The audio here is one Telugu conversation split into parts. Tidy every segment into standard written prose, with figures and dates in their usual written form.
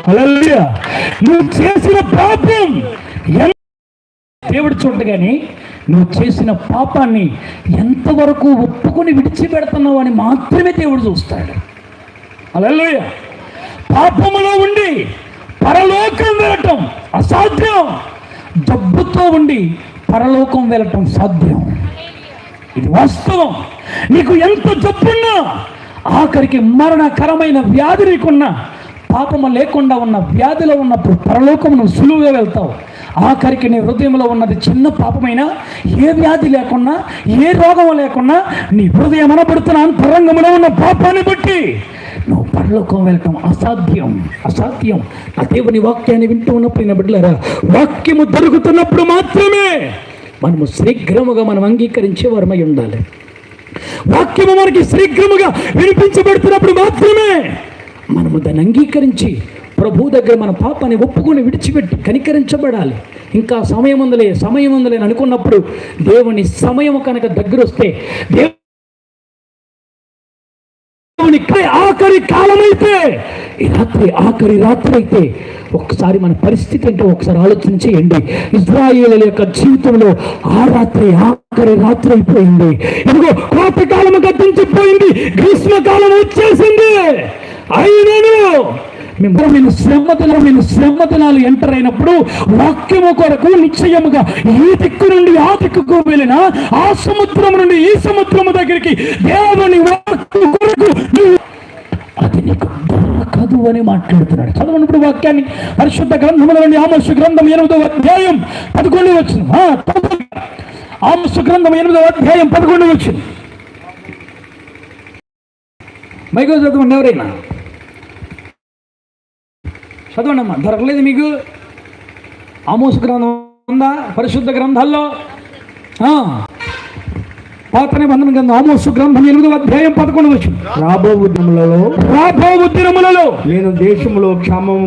హల్లెలూయా. నువ్వు చేసిన పాపం దేవుడు చూడగానే నువ్వు చేసిన పాపాన్ని ఎంతవరకు ఒప్పుకొని విడిచిపెడుతున్నావు అని మాత్రమే దేవుడు చూస్తాడు. హల్లెలూయా. పాపములో ఉండి పరలోకం వెళ్ళటం అసాధ్యం, జబ్బుతో ఉండి పరలోకం వెళ్ళటం సాధ్యం. ఇది వాస్తవం. నీకు ఎంత జబ్బున్నా, ఆఖరికి మరణకరమైన వ్యాధి నీకున్నా, పాపము లేకుండా ఉన్న వ్యాధిలో ఉన్నప్పుడు పరలోకం నువ్వు సులువుగా వెళ్తావు. ఆఖరికి నీ హృదయంలో ఉన్నది చిన్న పాపమైనా, ఏ వ్యాధి లేకున్నా, ఏ రోగం లేకున్నా, నీ హృదయం అనబడుతున్న అంతరంగంలో ఉన్న పాపాన్ని బట్టి నువ్వు పరలోకం వెళ్ళటం అసాధ్యం, అసాధ్యం. ఆ దేవుని వాక్యాన్ని వింటూ ఉన్నప్పుడు బిడ్డలారా, వాక్యము దొరుకుతున్నప్పుడు మాత్రమే మనము శీఘ్రముగా మనం అంగీకరించే వారమై ఉండాలి. వాక్యము మనకి శీఘ్రముగా వినిపించబడుతున్నప్పుడు మాత్రమే మనము దాన్ని అంగీకరించి ప్రభు దగ్గర మన పాపాన్ని ఒప్పుకొని విడిచిపెట్టి కనికరించబడాలి. ఇంకా సమయం ఉందలే అని అనుకున్నప్పుడు దేవుని సమయం కనుక దగ్గర వస్తే, దేవుని ఆఖరి కాలమైతే, ఈ రాత్రి ఆఖరి రాత్రి అయితే ఒక్కసారి మన పరిస్థితి ఏంటో ఒకసారి ఆలోచన చేయండి. ఇశ్రాయేలు యొక్క జీవితంలో ఆ రాత్రి ఆఖరి రాత్రి అయిపోయింది. ఇదిగో కోతకాలము గతించిపోయింది, గ్రీష్మకాలం వచ్చేసింది. అయినను మేము శ్రమ దినాలు ఎంటర్ అయినప్పుడు వాక్యము కొరకు నిశ్చయముగా ఈ దిక్కు నుండి ఆ దిక్కుకు వెళ్ళిన, ఆ సముద్రం నుండి ఈ సముద్రము దగ్గరికి దేవుని వాక్కు కొరకు అది నీకు దొరకదు అని మాట్లాడుతున్నాడు. చదవనప్పుడు వాక్యాన్ని పరిశుద్ధ గ్రంథములోని ఆమోసు గ్రంథం 8వ అధ్యాయం 11 వచనం. ఆమోసు గ్రంథం 8వ అధ్యాయం 11 వచనం. మైకో చదవండి ఎవరైనా, చదవండి అమ్మా. దొరకలేదు మీకు? ఆమోసు గ్రంథం ఉందా పరిశుద్ధ గ్రంథాల్లో? పాత నిబంధన గ్రంథం ఆమోసు గ్రంథం 8వ అధ్యాయం 11 వచనం. రాబో దినములలో నేను దేశములో క్షామము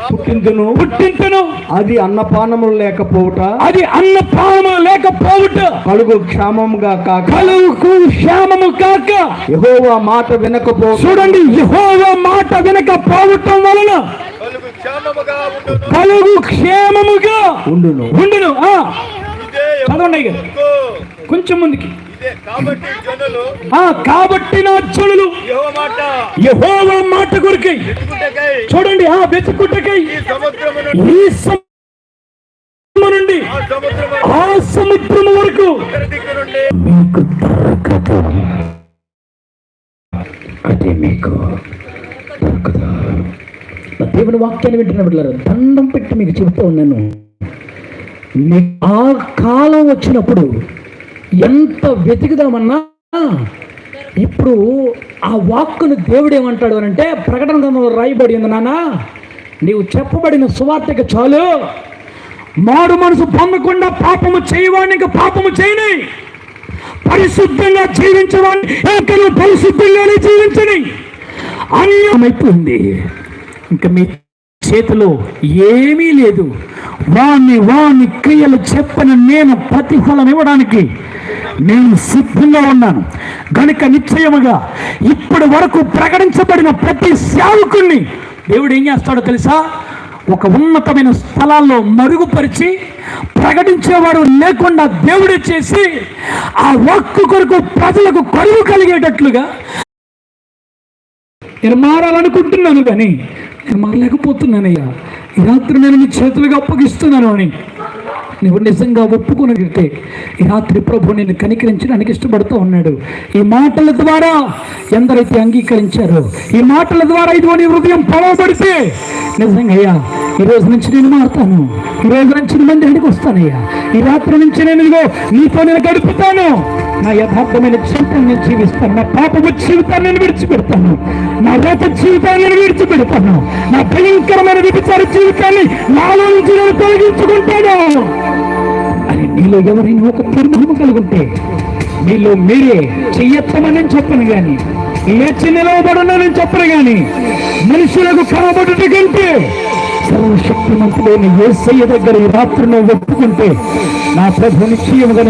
పుట్టింతును, అది అన్నపానములు లేకపోవుట, కలుగు క్షామముగా కాక, యెహోవా మాట వినకపోవటం. చూడండి, యెహోవా మాట వినకపోవటం వలన కలుగు క్షేమముగా ఉండును. చదవండి కొంచెం ముందుకి. కాబట్టి నా జనులు యెహోవా మాట కొరకై, చూడండి, వెతుకుటకై ఈ సముద్రము నుండి ఆ సముద్రము వరకు మీకు దొరకదు. అదే మీకు దొరకదు. దేవుని వాక్యాన్ని వింటున్న బిడ్డలారా, దండం పెట్టి మీకు చెబుతూ ఉన్నాను, ఆ కాలం వచ్చినప్పుడు ఎంత వెతికిదామన్నా, ఇప్పుడు ఆ వాక్కును దేవుడు ఏమంటాడు అని అంటే, ప్రకటన గ్రంథంలో రాయబడి ఉంది, నాన్న నీవు చెప్పబడిన సువార్తకి చాలు, మారు మనసు పొందకుండా పాపము చేయవాడిని ఇంకా పాపము చేయని, పరిశుద్ధంగా జీవించవాడిని ఇంకా నువ్వు పరిశుద్ధంగానే జీవించని. అన్యమైపోయింది. ఇంకా మీ చేతిలో ఏమీ లేదు. వాని క్రియలు చెప్పిన నేను ప్రతిఫలం ఇవ్వడానికి నేను సిద్ధంగా ఉన్నాను గనుక నిశ్చయముగా ఇప్పటి వరకు ప్రకటించబడిన ప్రతి సేవకుణ్ణి దేవుడు ఏం చేస్తాడో తెలుసా? ఒక ఉన్నతమైన స్థలాల్లో మరుగుపరిచి ప్రకటించేవాడు లేకుండా దేవుడే చేసి ఆ వాక్కు కొరకు ప్రజలకు కరువు కలిగేటట్లుగా నేను మారాలనుకుంటున్నాను, కానీ నేను మారలేకపోతున్నానయ్యా. ఈ రాత్రి నేను నీ చేతులుగా అప్పగిస్తున్నాను అని నువ్వు నిజంగా ఒప్పుకున్నట్టే ఈ రాత్రి ప్రభు నేను కనికరించడానికి ఇష్టపడుతూ ఉన్నాడు. ఈ మాటల ద్వారా ఎందరైతే అంగీకరించారో, ఈ మాటల ద్వారా ఇదిగో నీ హృదయం పొలవబడితే, నిజంగా అయ్యా ఈ రోజు నుంచి నేను మారుతాను, ఈ రోజు నుంచి నీ మందిరానికి వస్తానయ్యా, ఈ రాత్రి నుంచి నేను ఇదిగో నీతో నేను గడుపుతాను, నా యథార్థమైన జీవితాన్ని నేను జీవిస్తాను, నా పాపపు జీవితాన్ని నేను విడిచిపెడతాను, నా రేప జీవితాన్ని నేను విడిచిపెడతాను, నా భయంకరమైన విభిచార జీవితాన్ని నాలో నుంచి నేను తొలగించుకుంటాను అని నీలో ఎవరైనా ఒక తీర్మానం కలుగుంటే మీలో మీరే చెయ్యొచ్చమని నేను చెప్పను, కానీ లేచి నిలవబడను నేను చెప్పను, కానీ మనుషులకు కనబడుట కంటే సర్వశక్తిమంతుడైన యేసయ్య దగ్గర ఈ రాత్రి నువ్వు ఒప్పుకుంటే నా ప్రభు నిశ్చయముగా